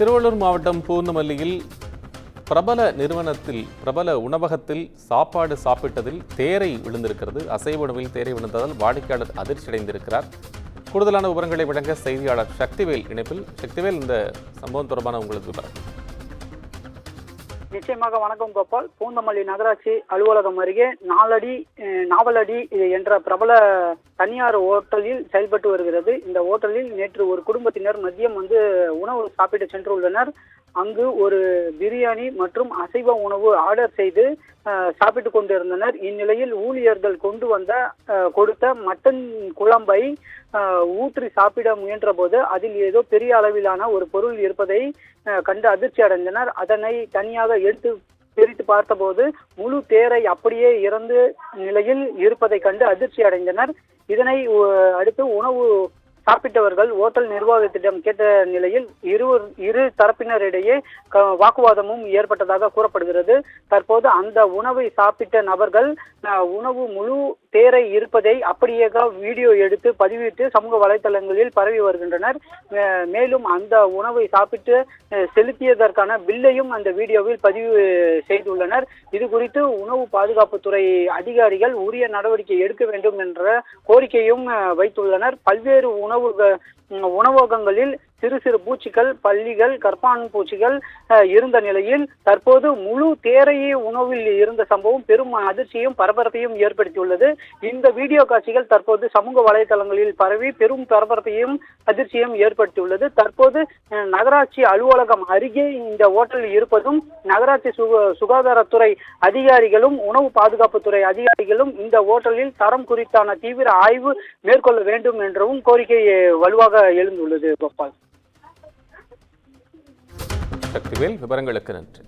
திருவள்ளூர் மாவட்டம் பூந்தமல்லியில் பிரபல உணவகத்தில் சாப்பாடு சாப்பிட்டதில் தேரை விழுந்திருக்கிறது. அசைவ உணவில் தேரை விழுந்ததால் வாடிக்கையாளர் அதிர்ச்சியடைந்திருக்கிறார். கூடுதலான விவரங்களை வழங்க செய்தியாளர் சக்திவேல் இணைப்பில். சக்திவேல், இந்த சம்பவம் தொடர்பான உங்களுக்கு விவரம். நிச்சயமாக வணக்கம் கோபால். பூந்தமல்லி நகராட்சி அலுவலகம் அருகே நாவலடி என்ற பிரபல தனியார் ஓட்டலில் செயல்பட்டு வருகிறது. இந்த ஓட்டலில் நேற்று ஒரு குடும்பத்தினர் மதியம் உணவு சாப்பிட்டு சென்றுள்ளனர். அங்கு ஒரு பிரியாணி மற்றும் அசைவ உணவு ஆர்டர் செய்து சாப்பிட்டு கொண்டிருந்தனர். இந்நிலையில் ஊழியர்கள் கொடுத்த மட்டன் குழம்பை ஊற்றி சாப்பிட முயன்ற போது அதில் ஏதோ பெரிய அளவிலான ஒரு பொருள் இருப்பதை கண்டு அதிர்ச்சி அடைந்தனர். அதனை தனியாக எடுத்து பிரித்து பார்த்தபோது முழு தேரை அப்படியே இறந்து நிலையில் இருப்பதை கண்டு அதிர்ச்சி அடைந்தனர். இதனை அடுத்து உணவு சாப்பிட்டவர்கள் ஓட்டல் நிர்வாகத்திடம் கேட்ட நிலையில் இரு தரப்பினரிடையே வாக்குவாதமும் ஏற்பட்டதாக கூறப்படுகிறது. தற்போது அந்த உணவை சாப்பிட்ட நபர்கள் உணவு முழு தேரை இருப்பதை அப்படியே வீடியோ எடுத்து பதிவிட்டு சமூக வலைதளங்களில் பரவி வருகின்றனர். மேலும் அந்த உணவை சாப்பிட்டு செலுத்தியதற்கான பில்லையும் அந்த வீடியோவில் பதிவு செய்துள்ளனர். இது குறித்து உணவு பாதுகாப்புத்துறை அதிகாரிகள் உரிய நடவடிக்கை எடுக்க வேண்டும் என்ற கோரிக்கையும் வைத்துள்ளனர். பல்வேறு உணவகங்களில் சிறு சிறு பூச்சிகள், பல்லிகள், கற்பான் பூச்சிகள் இருந்த நிலையில் தற்போது முழு தேரையே உணவில் இருந்த சம்பவம் பெரும் அதிர்ச்சியும் பரபரப்பையும் ஏற்படுத்தியுள்ளது. இந்த வீடியோ காட்சிகள் தற்போது சமூக வலைதளங்களில் பரவி பெரும் பரபரப்பையும் அதிர்ச்சியும் ஏற்படுத்தியுள்ளது. தற்போது நகராட்சி அலுவலகம் அருகே இந்த ஓட்டல் இருப்பதும் நகராட்சி சுகாதாரத்துறை அதிகாரிகளும் உணவு பாதுகாப்புத்துறை அதிகாரிகளும் இந்த ஓட்டலில் தரம் குறித்தான தீவிர ஆய்வு மேற்கொள்ள வேண்டும் என்றும் கோரிக்கை வலுவாக எழுந்துள்ளது. கோபால். சக்திவேல், விவரங்களுக்கு நன்றி.